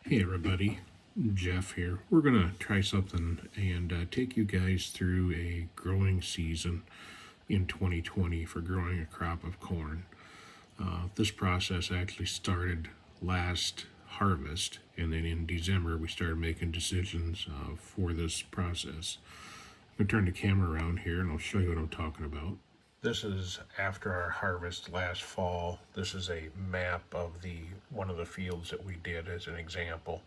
Hey everybody, Jeff here. We're going to try something and take you guys through a growing season in 2020 for growing a crop of corn. This process actually started last harvest, and then in December we started making decisions for this process. I'm going to turn the camera around here and I'll show you what I'm talking about. This is after our harvest last fall. This is a map of the one of the fields that we did as an example.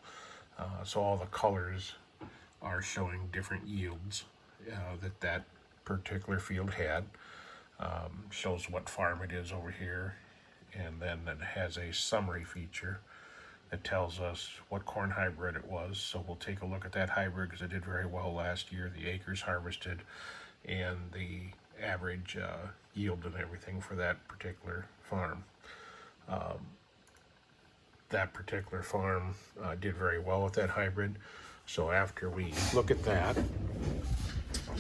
So all the colors are showing different yields that particular field had. Shows what farm it is over here, and then it has a summary feature that tells us what corn hybrid it was. So we'll take a look at that hybrid because it did very well last year, the acres harvested, and the average yield and everything for that particular farm. That particular farm did very well with that hybrid. So after we look at that,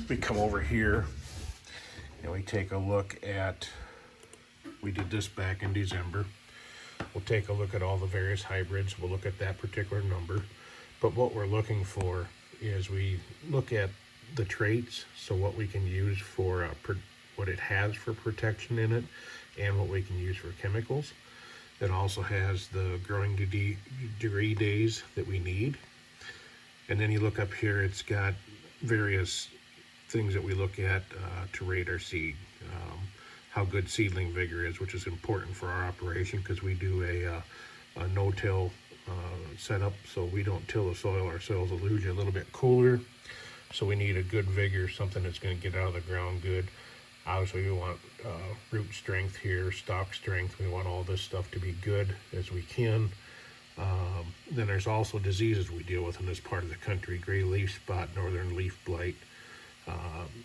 we come over here and we take a look at, we did this back in December. We'll take a look at all the various hybrids. We'll look at that particular number. But what we're looking for is we look at the traits, so what we can use for what it has for protection in it, and what we can use for chemicals. It also has the growing degree days that we need. And then you look up here, it's got various things that we look at to rate our seed. How good seedling vigor is, which is important for our operation because we do a no-till setup, so we don't till the soil. Our soil's usually a little bit cooler, so we need a good vigor, something that's going to get out of the ground good. Obviously, we want root strength here, stalk strength. We want all this stuff to be good as we can. Then there's also diseases we deal with in this part of the country: gray leaf spot, northern leaf blight.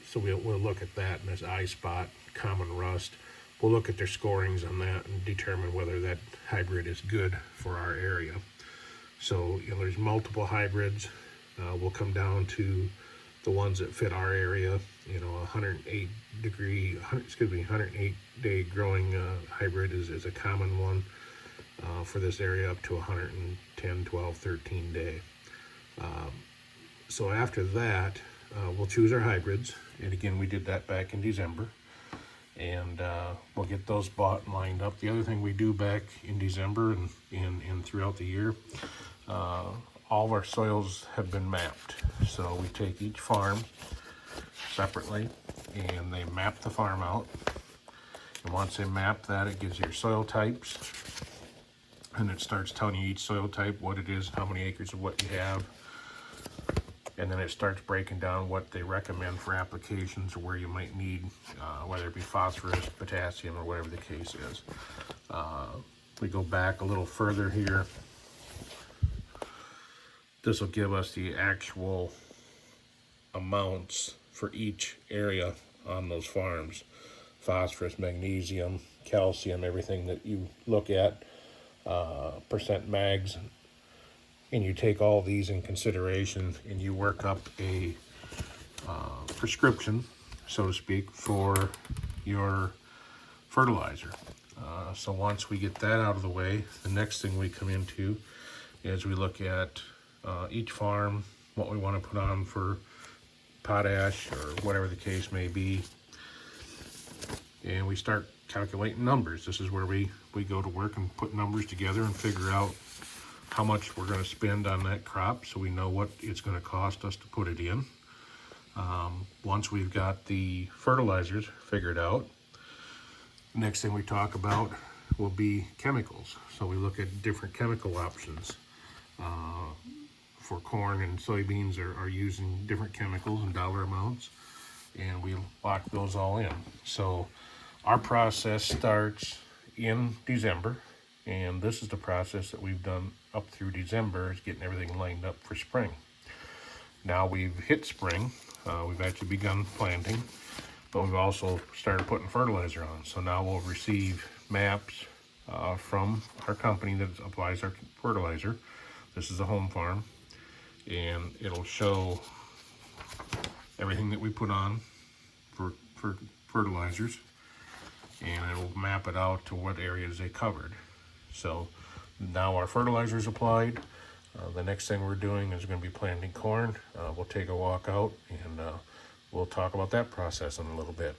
So we'll look at that, and there's eye spot, common rust. We'll look at their scorings on that and determine whether that hybrid is good for our area. So there's multiple hybrids. We'll come down to the ones that fit our area. 108 day growing hybrid is a common one for this area, up to 110, 12, 13 day. So after that, we'll choose our hybrids, and again, we did that back in December, and we'll get those bought and lined up. The other thing we do back in December and throughout the year, all of our soils have been mapped. So we take each farm separately, and they map the farm out. And once they map that, it gives you your soil types, and it starts telling you each soil type, what it is, how many acres of what you have. And then it starts breaking down what they recommend for applications or where you might need, whether it be phosphorus, potassium, or whatever the case is. We go back a little further here. This will give us the actual amounts for each area on those farms: phosphorus, magnesium, calcium, everything that you look at, percent mags. And you take all these in consideration, and you work up a prescription, so to speak, for your fertilizer. So once we get that out of the way, the next thing we come into is we look at each farm, what we want to put on for potash or whatever the case may be, and we start calculating numbers. This is where we go to work and put numbers together and figure out how much we're going to spend on that crop, so we know what it's going to cost us to put it in. Once we've got the fertilizers figured out, the next thing we talk about will be chemicals. So we look at different chemical options. For corn and soybeans are using different chemicals and dollar amounts, and we lock those all in. So our process starts in December, and this is the process that we've done up through December, is getting everything lined up for spring. Now we've hit spring, we've actually begun planting, but we've also started putting fertilizer on. So now we'll receive maps from our company that applies our fertilizer. This is a home farm, and it'll show everything that we put on for fertilizers, and it'll map it out to what areas they covered. So now our fertilizer is applied, The next thing we're doing is going to be planting corn. We'll take a walk out and we'll talk about that process in a little bit.